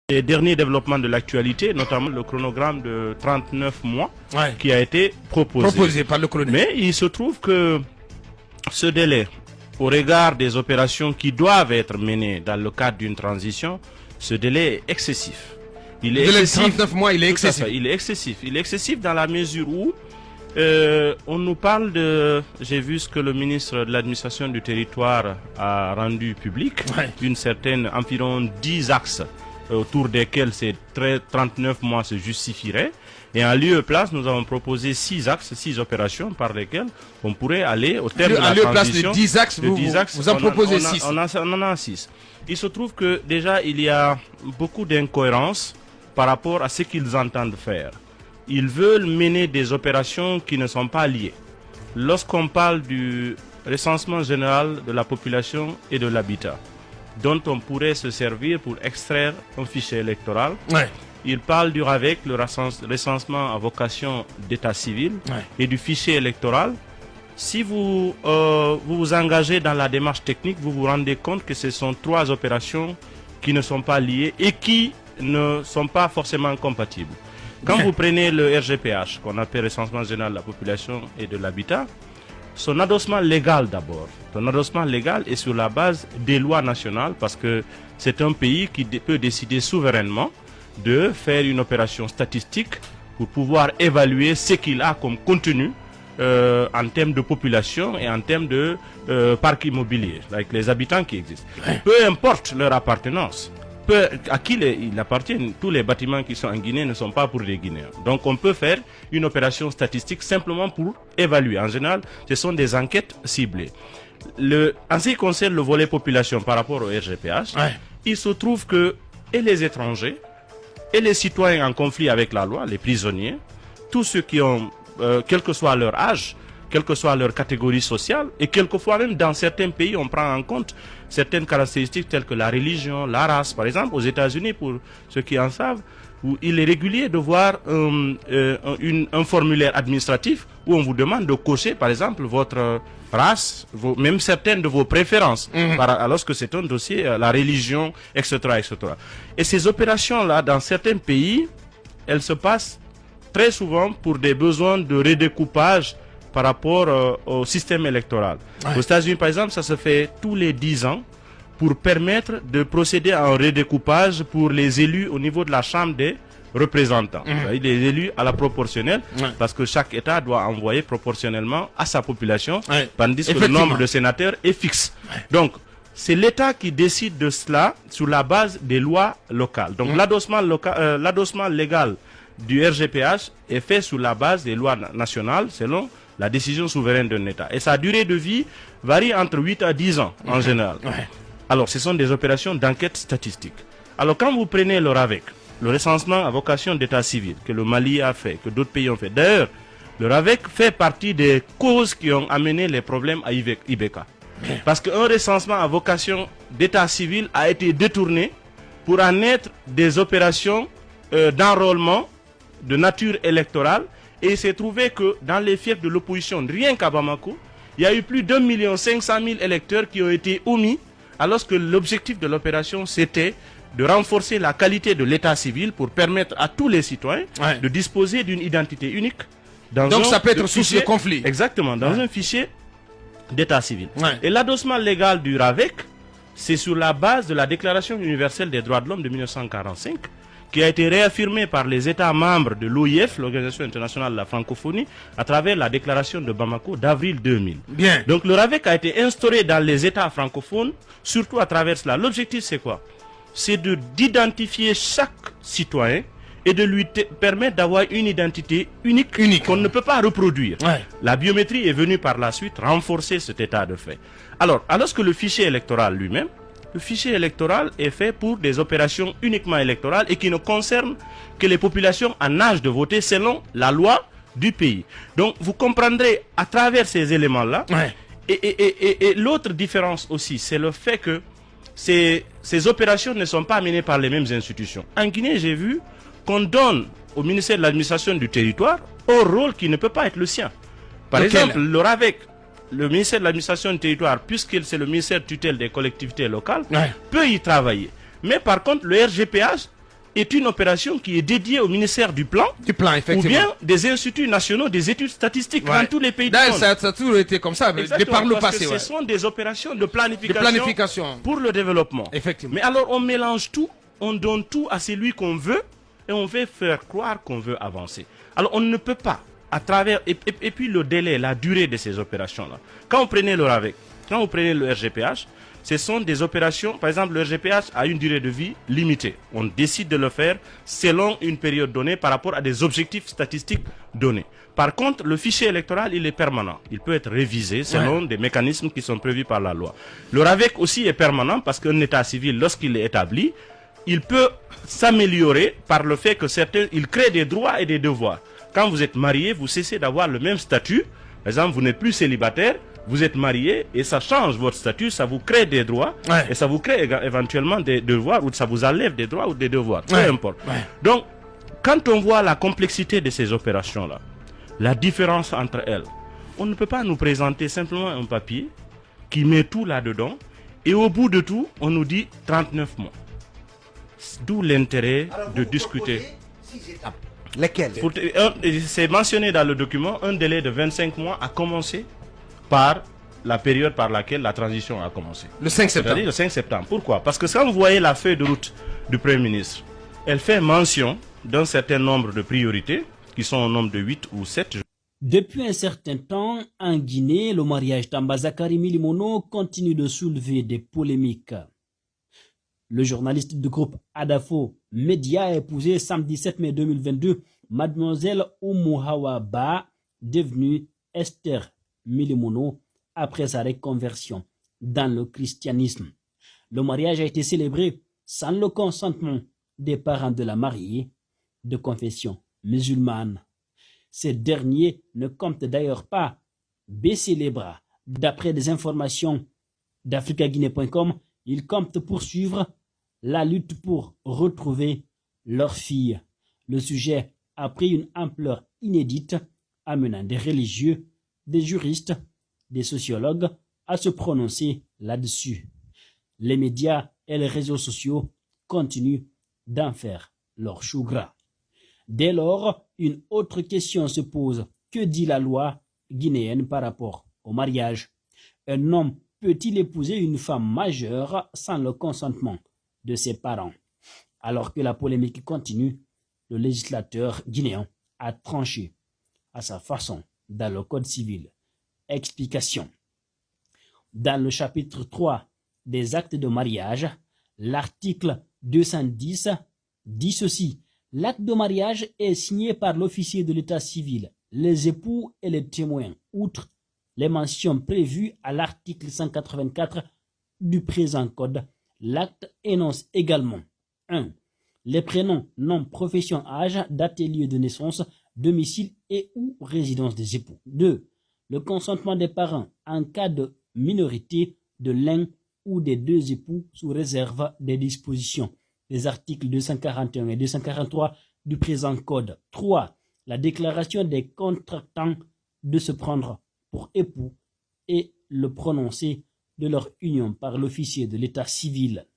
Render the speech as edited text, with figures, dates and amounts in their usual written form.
les derniers développements de l'actualité, notamment le chronogramme de 39 mois qui a été proposé par le colonel. Mais il se trouve que ce délai, au regard des opérations qui doivent être menées dans le cadre d'une transition, ce délai est excessif. Il est excessif. 39 mois, il est excessif. Il est excessif. Il est excessif dans la mesure où on nous parle de... J'ai vu ce que le ministre de l'administration du territoire a rendu public, une certaine, environ 10 axes autour desquels ces 39 mois se justifieraient. Et en lieu et place, nous avons proposé 6 axes, 6 opérations par lesquelles on pourrait aller au terme de la transition. En lieu et place de 10 axes, vous en proposez 6. On en a 6. Il se trouve que déjà, il y a beaucoup d'incohérences par rapport à ce qu'ils entendent faire. Ils veulent mener des opérations qui ne sont pas liées. Lorsqu'on parle du recensement général de la population et de l'habitat, dont on pourrait se servir pour extraire un fichier électoral, il parle du RAVEC, le recensement à vocation d'état civil, et du fichier électoral. Si vous vous engagez dans la démarche technique, vous vous rendez compte que ce sont 3 opérations qui ne sont pas liées et qui ne sont pas forcément compatibles. Quand vous prenez le RGPH, qu'on appelle recensement général de la population et de l'habitat, son adossement légal d'abord. Son adossement légal est sur la base des lois nationales parce que c'est un pays qui peut décider souverainement de faire une opération statistique pour pouvoir évaluer ce qu'il a comme contenu en termes de population et en termes de parc immobilier, avec les habitants qui existent. Peu importe leur appartenance, à qui ils appartiennent, tous les bâtiments qui sont en Guinée ne sont pas pour les Guinéens. Donc on peut faire une opération statistique simplement pour évaluer. En général, ce sont des enquêtes ciblées. En ce qui concerne le volet population par rapport au RGPH, il se trouve que et les étrangers, et les citoyens en conflit avec la loi, les prisonniers, tous ceux qui ont, quel que soit leur âge, quelle que soit leur catégorie sociale, et quelquefois même dans certains pays, on prend en compte certaines caractéristiques telles que la religion, la race. Par exemple, aux États-Unis, pour ceux qui en savent, où il est régulier de voir un formulaire administratif où on vous demande de cocher, par exemple, votre race, même certaines de vos préférences, alors que c'est un dossier, la religion, etc., etc. Et ces opérations-là, dans certains pays, elles se passent très souvent pour des besoins de redécoupage par rapport au système électoral. Aux États-Unis, par exemple, ça se fait tous les 10 ans pour permettre de procéder à un redécoupage pour les élus au niveau de la Chambre des représentants. Les élus à la proportionnelle, parce que chaque État doit envoyer proportionnellement à sa population, tandis que le nombre de sénateurs est fixe. Donc, c'est l'État qui décide de cela sur la base des lois locales. Donc, l'adossement légal du RGPH est fait sur la base des lois nationales selon la décision souveraine d'un État. Et sa durée de vie varie entre 8 à 10 ans en général. Alors, ce sont des opérations d'enquête statistique. Alors, quand vous prenez le RAVEC, le recensement à vocation d'état civil, que le Mali a fait, que d'autres pays ont fait. D'ailleurs, le RAVEC fait partie des causes qui ont amené les problèmes à Ibeka. Parce qu'un recensement à vocation d'état civil a été détourné pour en être des opérations d'enrôlement de nature électorale. Et il s'est trouvé que dans les fiefs de l'opposition, rien qu'à Bamako, il y a eu plus d'1 500 000 électeurs qui ont été omis, alors que l'objectif de l'opération, c'était de renforcer la qualité de l'état civil pour permettre à tous les citoyens de disposer d'une identité unique. Donc ça peut être source de conflit. Exactement, dans un fichier d'état civil. Et l'adossement légal du RAVEC, c'est sur la base de la Déclaration universelle des droits de l'homme de 1945, qui a été réaffirmé par les États membres de l'OIF, l'Organisation internationale de la francophonie, à travers la déclaration de Bamako d'avril 2000. Donc le RAVEC a été instauré dans les États francophones, surtout à travers cela. L'objectif, c'est quoi? C'est d'identifier chaque citoyen et de lui permettre d'avoir une identité unique. Qu'on ne peut pas reproduire. La biométrie est venue par la suite renforcer cet état de fait. Alors que le fichier électoral lui-même, le fichier électoral est fait pour des opérations uniquement électorales et qui ne concernent que les populations en âge de voter selon la loi du pays. Donc vous comprendrez à travers ces éléments-là. Et l'autre différence aussi, c'est le fait que ces opérations ne sont pas menées par les mêmes institutions. En Guinée, j'ai vu qu'on donne au ministère de l'administration du territoire un rôle qui ne peut pas être le sien. Par exemple, le RAVEC, le ministère de l'administration du territoire, puisque c'est le ministère tutelle des collectivités locales, peut y travailler. Mais par contre, le RGPH est une opération qui est dédiée au ministère du Plan, effectivement, ou bien des instituts nationaux des études statistiques dans tous les pays du monde. Ça a toujours été comme ça, par le passé. Ce sont des opérations de planification pour le développement. Effectivement. Mais alors on mélange tout, on donne tout à celui qu'on veut et on veut faire croire qu'on veut avancer. Alors on ne peut pas, à travers, et puis le délai, la durée de ces opérations-là. Quand vous prenez le RAVEC, quand vous prenez le RGPH, ce sont des opérations, par exemple le RGPH a une durée de vie limitée. On décide de le faire selon une période donnée par rapport à des objectifs statistiques donnés. Par contre, le fichier électoral, il est permanent. Il peut être révisé selon des mécanismes qui sont prévus par la loi. Le RAVEC aussi est permanent parce qu'un état civil, lorsqu'il est établi, il peut s'améliorer par le fait que il crée des droits et des devoirs. Quand vous êtes marié, vous cessez d'avoir le même statut. Par exemple, vous n'êtes plus célibataire, vous êtes marié et ça change votre statut, ça vous crée des droits et ça vous crée éventuellement des devoirs ou ça vous enlève des droits ou des devoirs, peu importe. Donc, quand on voit la complexité de ces opérations-là, la différence entre elles, on ne peut pas nous présenter simplement un papier qui met tout là-dedans et au bout de tout, on nous dit 39 mois. D'où l'intérêt de discuter. 6 étapes. Lesquelles? C'est mentionné dans le document, un délai de 25 mois a commencé par la période par laquelle la transition a commencé. Le 5 septembre. Le 5 septembre. Pourquoi? Parce que quand vous voyez la feuille de route du Premier ministre, elle fait mention d'un certain nombre de priorités, qui sont au nombre de 8 ou 7. Depuis un certain temps, en Guinée, le mariage d'Ambazakari Milimono continue de soulever des polémiques. Le journaliste du groupe Adafo Média a épousé samedi 7 mai 2022 mademoiselle Oumouhawa Ba, devenue Esther Milimono, après sa reconversion dans le christianisme. Le mariage a été célébré sans le consentement des parents de la mariée, de confession musulmane. Ces derniers ne comptent d'ailleurs pas baisser les bras. D'après des informations d'africaguinée.com, ils comptent poursuivre la lutte pour retrouver leur fille. Le sujet a pris une ampleur inédite, amenant des religieux, des juristes, des sociologues à se prononcer là-dessus. Les médias et les réseaux sociaux continuent d'en faire leur chou gras. Dès lors, une autre question se pose. Que dit la loi guinéenne par rapport au mariage? Un homme peut-il épouser une femme majeure sans le consentement de ses parents? Alors que la polémique continue, le législateur guinéen a tranché à sa façon dans le Code civil. Explication. Dans le chapitre 3 des actes de mariage, l'article 210 dit ceci. L'acte de mariage est signé par l'officier de l'état civil, les époux et les témoins, outre les mentions prévues à l'article 184 du présent code. L'acte énonce également 1. Les prénoms, nom, profession, âge, date et lieu de naissance, domicile et ou résidence des époux. 2. Le consentement des parents en cas de minorité de l'un ou des deux époux sous réserve des dispositions des articles 241 et 243 du présent code. 3. La déclaration des contractants de se prendre pour époux et le prononcé de leur union par l'officier de l'état civil.